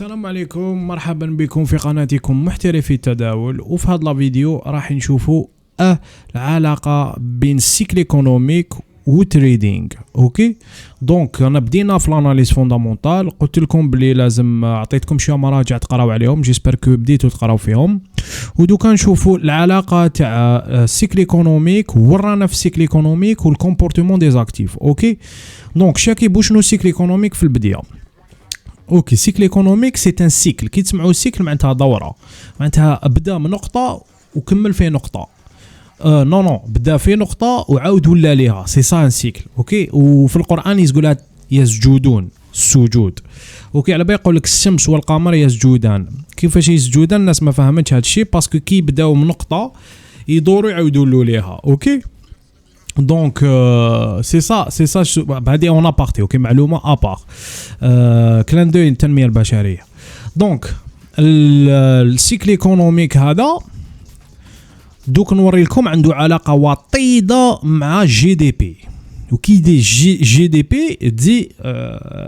السلام عليكم، مرحبا بكم في قناتكم محترفي التداول. وفي هذا الفيديو راح نشوفوا العلاقة بين السيكل ايكونوميك وتريدينغ. اوكي دونك انا بدينا في الاناليز فوندامونتال، قلت لكم بلي لازم اعطيتكم شويه مراجع تقراو عليهم، جيسبر كو بديتو تقراو فيهم. ودوكا نشوفوا العلاقه تاع السيكل ايكونوميك، ورانا في السيكل ايكونوميك والكومبورتمون دي زاكتيف. اوكي دونك شاكي بو شنو السيكل ايكونوميك في البدايه. اوكي سيكل ايكونوميك سي ان سيكل، كي تسمعوا سيكل معناتها دوره، معناتها بدا من نقطه وكمل في نقطه. نو بدا في نقطه وعاود ولا ليها، سي سا ان سيكل. اوكي وفي القران يقولها يسجدون، السجود. اوكي على بالي يقول لك الشمس والقمر يسجدان، كيفاش يسجدان الناس ما فهمتش هذا الشيء، باسكو كي بداو من نقطه يدوروا يعاودوا له ليها. اوكي دونك سي سا هذه اون ابارتي. اوكي معلومه ابار كلان دو التنميه البشريه. دونك السيكل ايكونوميك هذا دوك نوري لكم عنده علاقه وطيده مع جي دي بي. وكي دي جي دي بي دي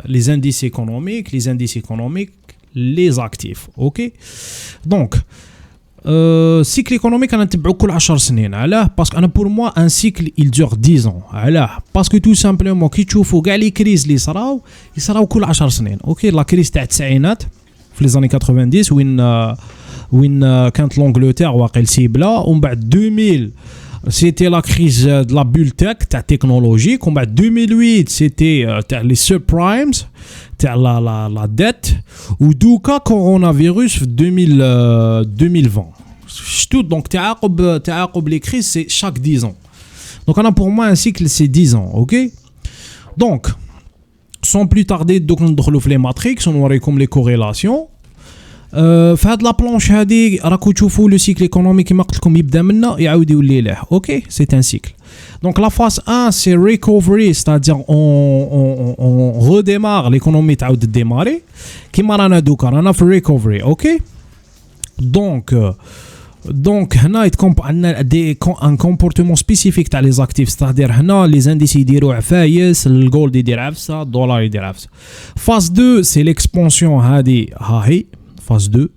لي زانديس ايكونوميك، لي زانديس ايكونوميك لي زاكتيف. اوكي دونك سيكل ايكونوميك انا نتبعو كل 10 سنين. علاه؟ باسكو انا بور موا ان سيكل il dure 10 ans. علاه؟ باسكو تو سامبلومون كي تشوفوا كاع لي كريز اللي يصراو كل 10 سنين. اوكي لا كريز تاع التسعينات في لي زاني 90 وين كانت لونجلتير واقيل سيبلا، ومن بعد 2000 سيتي لا كريز د لا بول تك تاع تكنولوجيك، ومن بعد 2008 سيتي تاع لي سوب برايمز تاع لا ديت، ودوكا كورونا فيروس في 2020 شتو. دونك تعاقب لي كريز سي شاك 10 ans. دونك انا بور موا ان سيكل سي 10 ans. اوكي دونك سون بلو تاردي دوك ندخلوا في لي ماتريكس ونوريكم لي كوريلاسيون. في هاد لا بلونش هادي راكو تشوفوا لو سيكل ايكونوميك كيما قلت لكم يبدا منا يعاود يولي له. اوكي سي ان سيكل. دونك لا فاز 1 سي ريكوفري، ستادير اون ريديمار ليكونومي تعاود ديماري كيما رانا دوكا رانا في ريكوفري. اوكي دونك هنا عندنا دي ان كومبورتمون سبيسيفيك تاع لي زاكتيف، ستادير هنا لي زانديس يديروا عفايس، الجولد يدير عفسه، الدولار يدير عفسه. فاز 2 سي ليكسبونسيون، هذه ها هي فاز 2.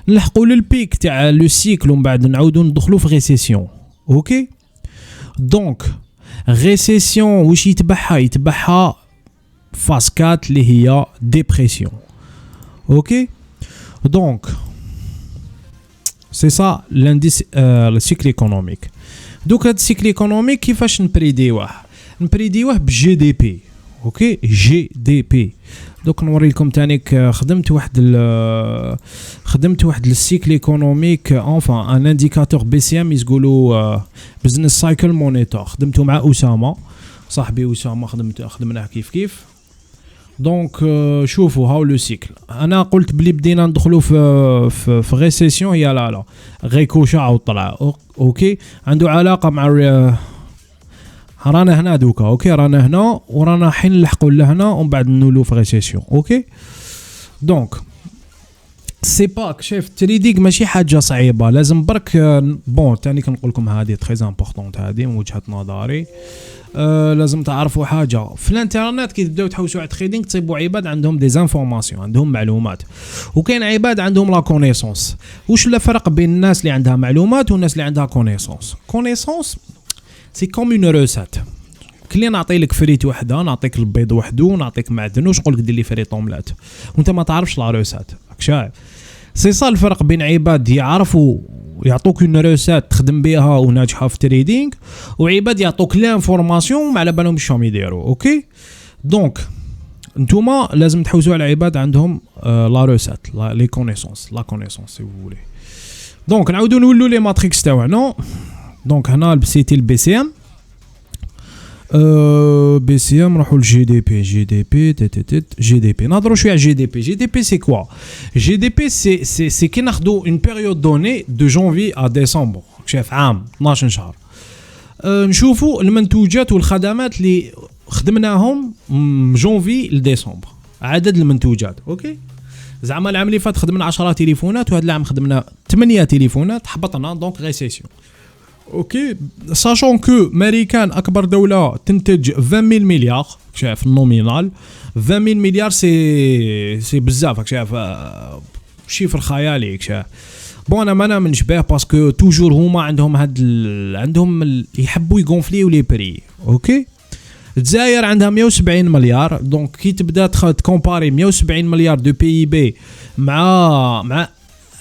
نلحقوا للبيك تاع لو سيكل ومن بعد نعاودوا ندخلوا في ريسيسيون. اوكي دونك ريسيسيون واش يتبعها فاز 4 اللي هي ديبرسيون. اوكي دونك سي سا لانديس السيكل ايكونوميك. دوك هاد السيكل ايكونوميك كيفاش نبريديوه بالجي دي بي. اوكي جي دي بي. دوك نوري لكم تانيك خدمت واحد السيكل ايكونوميك انفان ان انديكاتور بي سي ام يقولوا بزنس سايكل مونيتور، خدمته مع اسامه صاحبي اسامه، خدمناه كيف. دونك شوفوا هاو لو سيكل. انا قلت بلي بدينا ندخلوا في ريسيسيون، هي لا غيكوشا او طلع. اوكي عنده علاقه مع رانا هنا دوكا. اوكي رانا هنا ورانا حين نلحقوا لهنا ومن بعد نولوا في ريسيسيون. اوكي دونك سي باك شايف التريدينغ ماشي حاجه صعيبه، لازم برك بون تاني كنقول لكم هذه تري امبورطونط، هذه من وجهه نظري. لازم تعرفوا حاجه في الانترنت كي تبداو تحوسوا على التريدينغ، تصيبوا عباد عندهم دي زانفورماسيون، عندهم معلومات، وكاين عباد عندهم لا كونيسونس. واش الفرق بين الناس اللي عندها معلومات والناس اللي عندها كونيسونس سي كوم اون روسات. كلي نعطي لك فريت وحده، نعطيك البيض وحده، نعطيك معدن واش نقول لك دير لي فريت اوملات وانت ما تعرفش لا روسات. شايف سي صا الفرق بين عباد يعرفوا يعطوك اون روسات تخدم بها وناجحه في التريدينغ، وعباد يعطوك لانفورماسيون ما على بالهم شنو يديروا. اوكي دونك نتوما لازم تحوزوا على عباد عندهم لا روسات، لي كونيسونس، لا كونيسونس سي فولي. دونك نعاودوا نولوا لي ماتريكس تاعنا. دونك هنا بسيتي البي سي ام، بي سي ام نروحوا للجي دي بي. جي دي بي نهضروا شويه على جي دي بي. جي دي بي سي كوا؟ جي دي بي سي كي ناخذوا اون بيريود دوني دو جانفي ا ديسمبر، شايف عام 12 شهر، نشوفوا المنتوجات والخدمات اللي خدمناهم من جانفي لديسمبر، عدد المنتوجات. اوكي زعما العام اللي فات خدمنا 10 تليفونات، وهذا العام خدمنا 8 تليفونات، حبطنا دونك ريسيسيون. اوكي ساشون كو ماريكان اكبر دوله تنتج 20 مليار شايف النومينال 20 مليار سي بزاف شايف شيفر خيالي شايف بون انا ما نامنش بيه باسكو توجور هما عندهم يحبوا يغونفليو لي بري اوكي الجزائر عندها 170 مليار دونك كي تبدا تكومباري 170 مليار دو بي بي مع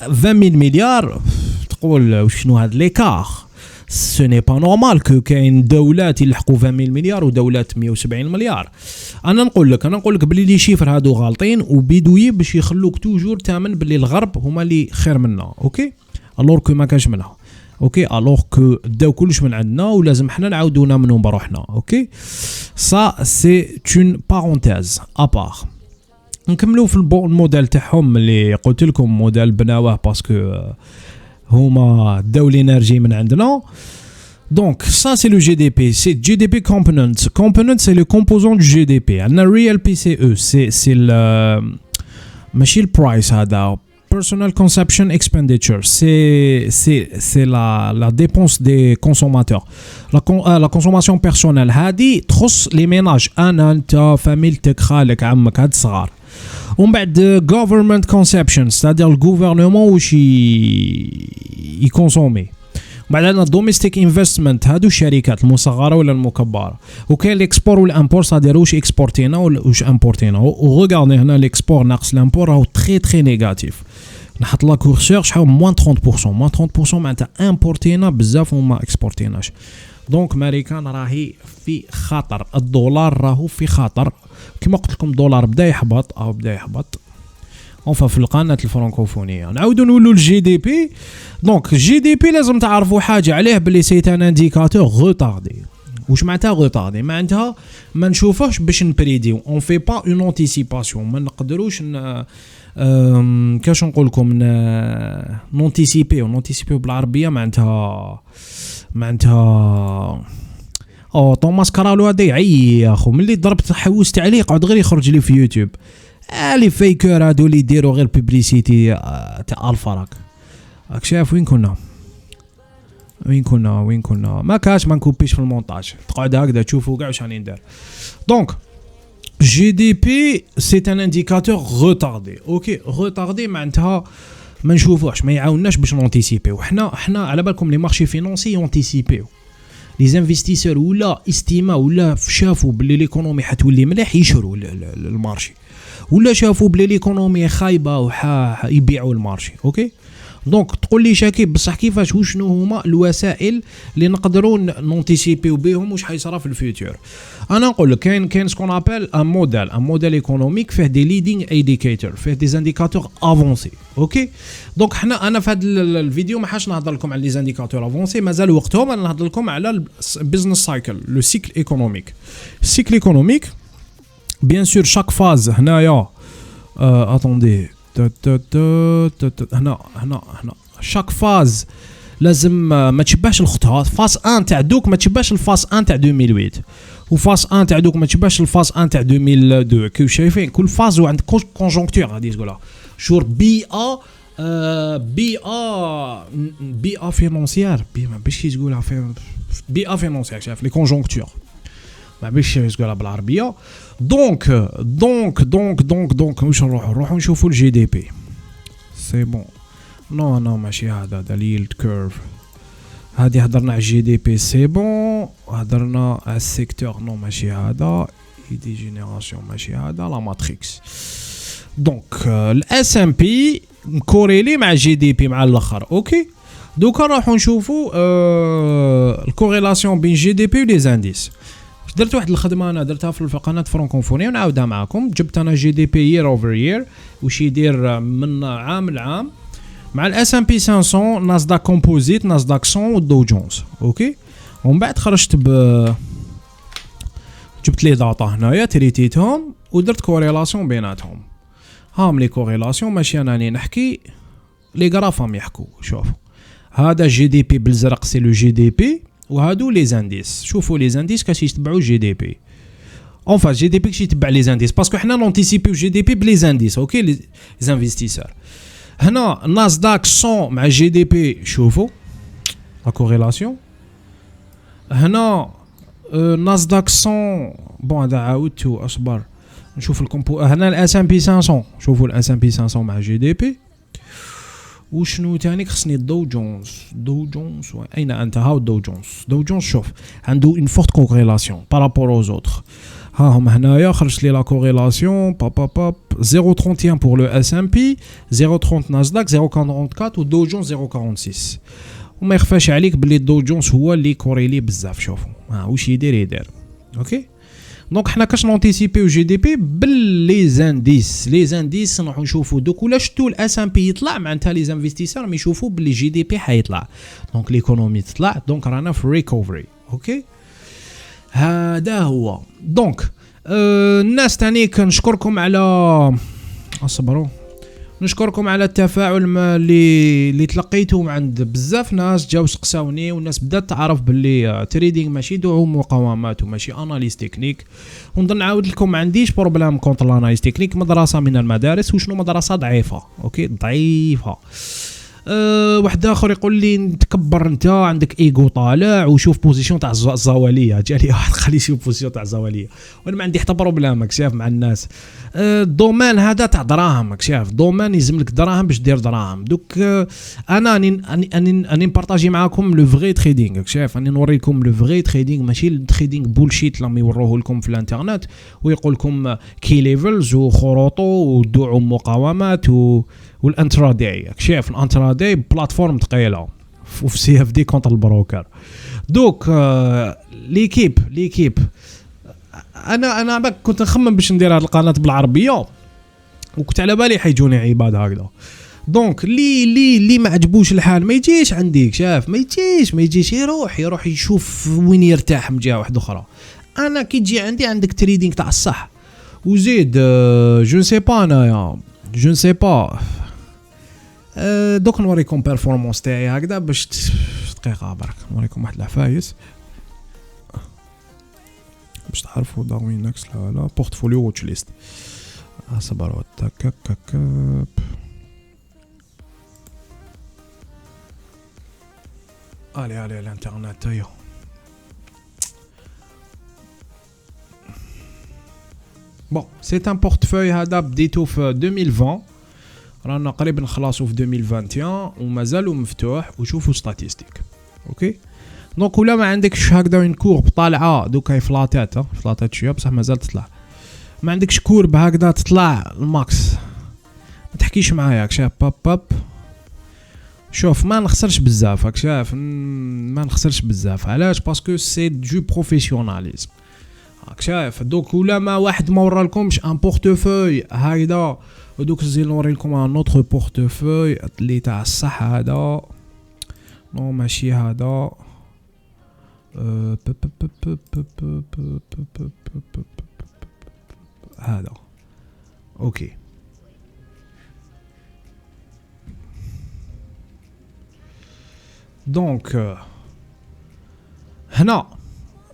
20 مليار تقول شنو هاد ليكار سو ني با نورمال كو كاين دولات يلحقوا 20 مليار ودولات 170 مليار انا نقول لك بلي لي شيفر هادو غالطين وبيدوي باش يخلوك توجور تامن بلي الغرب هما اللي خير منا اوكي الور كو ما كانش منها اوكي الور كو داو كلش من عندنا ولازم حنا نعاودو نامنو بروحنا اوكي سا سي اون بارونتيز ابار نكملوا في الموديل تاعهم اللي قلت لكم موديل بناوه باسكو هما داو الانرجي من عندنا دونك ça c'est le GDP c'est GDP component c'est le composant du GDP عندنا real PCE c'est ماشي البرايس هذا personal consumption expenditure c'est la dépense des consommateurs la consommation personnelle هذه تخص les ménages انا انت فاميلتك خالك عمك هاد الصغار ومن بعد government consumption c'est-à-dire le gouvernement واش يكونسومي بعد عندنا domestic investment هادو الشركات المصغره ولا المكبره وكاين الاكسبور والامبور c'est-à-dire واش اكسبورتينا ولا واش امبورتينا وغاردي هنا الاكسبور ناقص الامبور راهو تري نيجاتيف نحط لا كورسور شحال -30% معناتها امبورتينا بزاف وما اكسبورتيناش دونك ماريكان راهي في خطر الدولار راهو في خطر كما قلت لكم الدولار بدا يحبط في القناه الفرنكوفونيه نعاودوا نقولوا الجي دي بي دونك الجي دي بي لازم تعرفوا حاجه عليه بلي سي ان انديكاتور غوتاردي واش معناتها غوتاردي معناتها ما نشوفوش باش نبريديو اون في با اون انتيسيباسيون ما نقدروش كاش نقول لكم نونتيسيبيو بالعربيه معناتها توماس كارالو هذا يعي يا اخو ملي ضربت حوست عليه قعد غير يخرج لي في يوتيوب لي فيكر هادو اللي يديروا غير بيبليسيتي تاع الفراك راك شايف وين كنا ما كاش ما نكوبيش في المونتاج تقعد هكذا تشوفوا كاع واش راني ندير دونك جي دي بي سي ان انديكاتور غوتاردي اوكي غوتاردي معناتها ما نشوفوش ما يعاونناش باش نونتيسيبيو حنا على بالكم لي مارشي فينونسي يونتيسيبيو لي زانفيستيسور ولا استيما ولا شافوا بلي ليكونومي حتولي مليح يشروا المارشي ولا شافوا بلي ليكونومي خايبه يبيعوا المارشي اوكي دونك تقول لي شاكيب بصح كيفاش وشنو هما الوسائل اللي نقدروا نونتيسيبيو بهم واش حيصرا في الفيوتشر انا نقول لك كاين سكون ابل ان موديل ايكونوميك فيه دي ليدينغ انديكاتور فيه دي زانديكاتور افونسي اوكي دونك انا في هذا الفيديو ما حاش نهضر لكم على لي زانديكاتور افونسي مازال وقتهم انا نهضر لكم على البيزنس سايكل لو سيكل ايكونوميك بيان سور شاك فاز هنايا اتوندي هنا شاك فاز لازم ما تشبهش الخطوات فاز 1 تاع دوك ما تشبهش الفاز 1 تاع 2008 وفاز 1 تاع دوك ما تشبهش الفاز 1 تاع 2002 كيف شايفين كل فاز وعند كونجونكتور غادي تقولها شور بيئه فينونسيير ما باش تقولها بيئه فينونسيير شايف لي كونجونكتور ما باش تقولها بالعربيه دونك واش نروحوا نشوفوا الجي دي بي سي بون نو ماشي هذا اليلد كيرف هادي هضرنا على الجي دي بي سي بون هضرنا على السيكتور نو ماشي هذا دي جينيراسيون ماشي هذا لا ماتريكس دونك الاس ام بي كوريلي مع الجي دي بي مع الاخر اوكي دوكا نروحوا نشوفوا الكوريلاسيون بين جي دي بي ولي زانديس درت واحد الخدمه انا درتها في القناه فرانكوفونيه ونعاودها معكم جبت انا جي دي بي يير اوفر يير وش يدير من عام لعام مع الاس ام بي 500 ناسداك كومبوزيت ناسداك 100 والدو جونز اوكي ومن بعد خرجت جبت لي داتا هنايا تريتيتهم ودرت كوريلاسيون بيناتهم هام لي كوريلاسيون ماشي انا راني نحكي لي غرافهم يحكوا شوفوا هذا جي دي بي بالزرق سي لو جي دي بي وهادو لي زانديس شوفوا لي زانديس كاش يتبعوا جي دي بي اونفا جي دي بي كاش يتبع لي زانديس باسكو حنا نونتيسيبيو جي دي بي بلي زانديس اوكي لي زانفيستيسور هنا ناسداك 100 مع جي دي بي شوفوا لا كوريلاسيون هنا ناسداك 100 بون هذا عاودتو اصبر نشوف الكومبو. هنا الاس ام بي 500 شوفوا الاس ام بي 500 مع جي دي بي. وشنو تاني خصني الدو جونز. دو جونز اين انت؟ هاو دو جونز. دو جونز شوف عنده اون فورت كوريلاسيون بارابور اوز اوتر. ها هم هنايا خرجت لي لا كوريلاسيون باب 0.31 بور لو اس ام بي 0.30 ناسداك 0.44 ودو جونز 0.46. وما يخفاش عليك بلي الدو جونز هو اللي كوريلي بزاف. شوفوا واش يدير اوكي. دونك حنا كاش نونتيسيبيو جي دي بي باللي زانديس. لي زانديس نروحو نشوفو دوك ولا شتو الاس ام بي يطلع معناتها لي انفستيسور ما يشوفو باللي جي دي بي حيطلع دونك ليكونومي تطلع دونك رانا في ريكوفري. اوكي هذا هو. دونك الناس تاني كنشكركم على اصبروا نشكركم على التفاعل اللي تلقيتوه عند بزاف ناس جاو سقساوني والناس بدات تعرف باللي تريدينغ ماشي دعوم مقاومات وماشي اناليز تكنيك. ونظن نعاود لكم ما عنديش بروبليم كونتر الاناليز تكنيك مدرسه من المدارس وشنو مدرسه ضعيفه. اوكي ضعيفه. واحد اخر يقول لي نتكبر انت عندك ايجو طالع وشوف بوزيشن تاع الزواليه. جالي واحد قال لي شوف بوزيشن تاع الزواليه وانا ما عندي حتى بروبليم شاف مع الناس. الدومين هذا تاع دراهم شاف دومين يلزم لك دراهم باش دير دراهم. دوك انا اني نبارطاجي معاكم لو فغي تريدينغ شاف اني نوريكم لو فغي تريدينغ ماشي التريدينغ بولشيت لما يوروه لكم في الانترنت ويقول لكم كي ليفلز وخروطو ودعم مقاومات والانتراداي. شاف الانتراداي بلاتفورم ثقيله وفي سي اف دي كونتر البروكر. دوك ليكيب انا كنت نخمم باش ندير هذه القناه بالعربيه وكنت على بالي حيجوني عباد هكذا. دونك لي ما عجبوش الحال ما يجيش عندك شاف ما يجيش يروح يشوف وين يرتاح من جهه واحده اخرى. انا كي تجي عندك تريدينغ تاع الصح وزيد جو سي با انايا جو سي با. دوك نوريكم بيرفورمانس تاعي هكذا باش دقيقه برك نوريكم واحد العفايس باش تعرفوا داروين نكس لا بورتفوليو واتش ليست. صبروا تاك علي الانترنت هيا. بون سي ان بورتفوي هذا بديتو في 2020 رانا قريب نخلصوا في 2021 ومازالوا مفتوح وشوفوا ستاتيستيك. اوكي دونك ولا ما عندكش هكذا وين كورب طالعه دوك هي فلاتات شويه بصح مازال تطلع. ما عندكش كورب هكذا تطلع الماكس ما تحكيش معايا شاف باب شوف ما نخسرش بزاف شاف ما نخسرش بزاف. علاش؟ باسكو سي دو بروفيسيوناليزم شاف. دوك ولا ما واحد ما ورالكمش ان بورتفوي هكذا ودوك نزيد نوري لكم ان اوتر بورتفوي اللي تاع الصح هذا نو ماشي هذا هذا. اوكي دونك هنا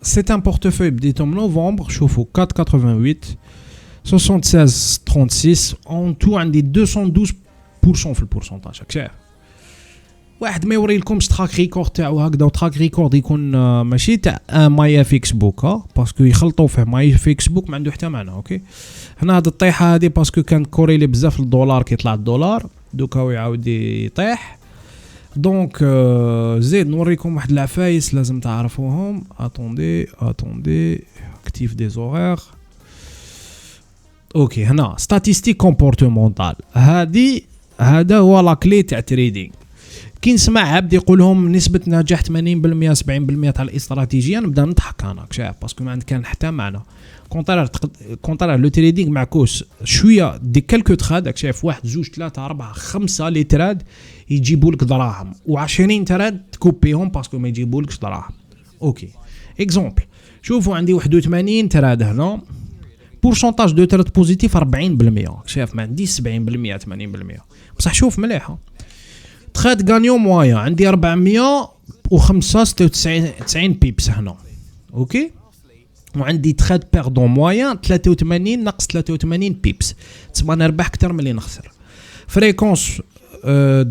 سي ان بورتفوي بديتو من نوفمبر شوفوا 488 76 36 اون تو عندي 212% في البورسونتاج. شايف واحد ما يوري لكمش تراك ريكورد تاعو هكذا وتراك ريكورد يكون ماشي تاع ماي فيكس بوك باسكو يخلطوا فيه ماي فيكس بوك ما عنده حتى معنى. اوكي هنا هاد الطيحه هذه باسكو كان كوريلي بزاف الدولار كي طلع الدولار دوكا يعاود يطيح. دونك زيد نوريكم واحد العفايس لازم تعرفوهم. اتوندي اكتيف دي زورير. اوكي هنا ستاتيستيك كومبورتمونتال هذا هو لا كلي تاع تريدينغ. كي نسمع عبد يقولهم نسبه نجاح 80% 70% تاع الاستراتيجيه نبدا نضحك انا شايف باسكو ما عندك كان حتى معنى. كونترار لو تريدينغ معكوس شويه دي كالكو تراد شايف 1 2 3 4 5 لي تراد يجيبوا لك دراهم و20 تراد تكوبيهم باسكو ما يجيبولكش دراهم. اوكي اكزومبل شوفوا عندي 81 تراد هنا بورسونتاج دو تراد بوزيتيف 40% شايف ما عنديش 70% 80% بصح شوف مليحه. تراد غانيو مويا عندي 495 بيبس هنا. اوكي وعندي تراد بيردون مويان 83 ناقص 83 بيبس تسمى نربح اكثر من اللي نخسر. فريكونس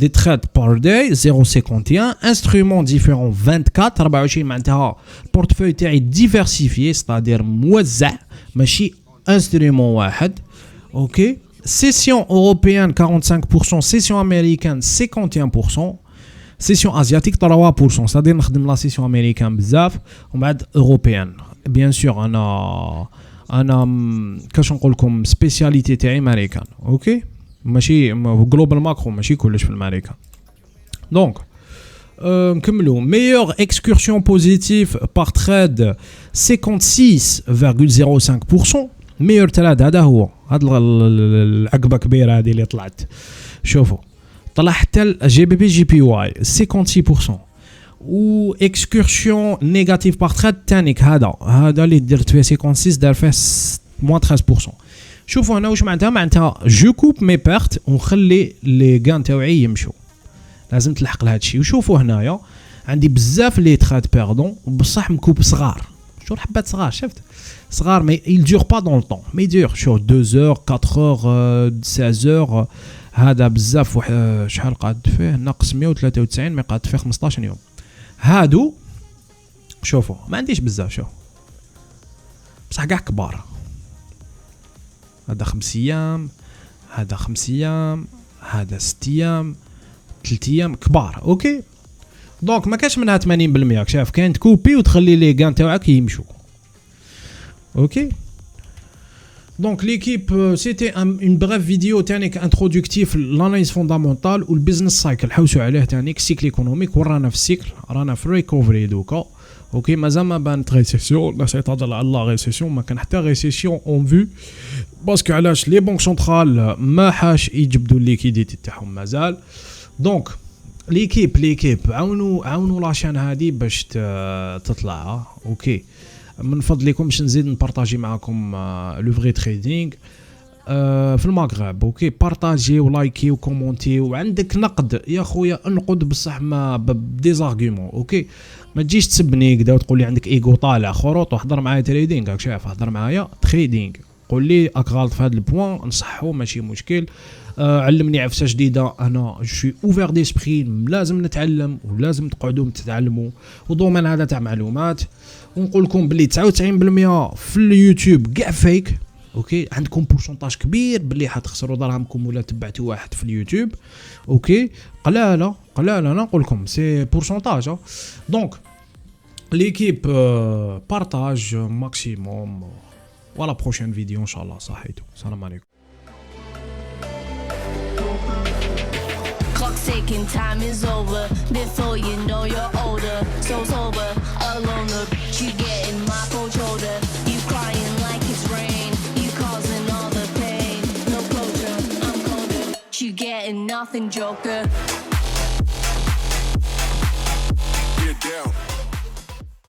des trades par day 0,51 instruments différents 24 معناتها البورتفوي تاعي diversifié c'est-à-dire موزع ماشي instrument واحد اوكي session européenne 45% session américaine 51% session asiatique 3% c'est-à-dire نخدم لا session américaine بزاف ومن بعد européenne bien sûr انا كاش نقول لكم سبيسياليتي تاعي امريكان اوكي ماشي جلوبال ماكرو ماشي كلش في الامريكان دونك نكملوا meilleure excursion positive par trade 56,05% meilleur trade هذا هو هاد العقبه كبيره هذه اللي طلعت شوفوا طلع حتى الجي بي بي جي بي واي 56% و اكسكورسيون نيجاتيف بار تريد تانيك هذا اللي درت فيه 56 دار فيه موان 13%. شوفوا هنا واش معناتها جو كوب مي بيرت ونخلي لي غان تاوعي يمشوا لازم تلحق لهذا الشيء. وشوفوا هنايا عندي بزاف لي تريد بيردون بصح مكوب صغار شو حبات صغار شفت صغار مي il dure pas dans le temps mais dure شو 2 heures 4 heures 16 heures هذا بزاف شحال قعد فيه ناقص 193 مي قعد فيه 15 يوم. هادو شوفوا ما عنديش بزاف شوف بصح كاع كبار هذا 5 ايام هذا 5 ايام هذا 6 ايام 3 ايام كبار اوكي دونك ما كاش منها 80% شاف كاين تكوبي وتخلي لي غان تاعك يمشوا اوكي. Donc l'équipe c'était une brève vidéo تانيك introductif l'analyse fondamentale و البيزنس سايكل حوسوا عليه تانيك سيكل ايكونوميك ورانا في السيكل رانا في ريكوفري دوكا اوكي مازال ما بانت ريسيسيون لا سيتادر على لا ريسيسيون ما كان حتى ريسيسيون اون فيو باسكو علاش لي بنك سنترال ما حاش يجبدوا الليكيديتي تاعهم مازال. دونك ليكيب عاونوا لاشين هذه باش تطلع اوكي. من فضلكم باش نزيد نبارطاجي معكم لو فري تريدينغ في المغرب اوكي. بارطاجي ولايكي وكومونتي وعندك نقد يا خويا انقد بصح ما بديزارغيومون اوكي. ما تجيش تسبني كدا وتقول لي عندك ايغو طالع خروط وحضر معايا تريدينغ راك شايف هضر معايا تريدينغ قول لي راك غلط في هذا البوان نصحو ماشي مشكل. علمني عفسه جديده انا جو اوفير ديسبري لازم نتعلم ولازم تقعدوا تتعلموا ودومين هذا تاع معلومات. ونقول لكم بلي 99% في اليوتيوب كاع فيك اوكي. عندكم بورسونتاج كبير بلي حتخسروا دراهمكم ولا تبعتوا واحد في اليوتيوب اوكي. قلاله انا نقول لكم سي بورسونتاج. دونك ليكيب بارطاج ماكسيموم ولا بروشين فيديو ان شاء الله صحيتو. السلام عليكم. Clock's ticking, time is over. Before you know you're older, so sober, alone the beach you getting my cold shoulder. You crying like it's rain, you causing all the pain. No closure, I'm colder. You getting nothing, Joker. Get down.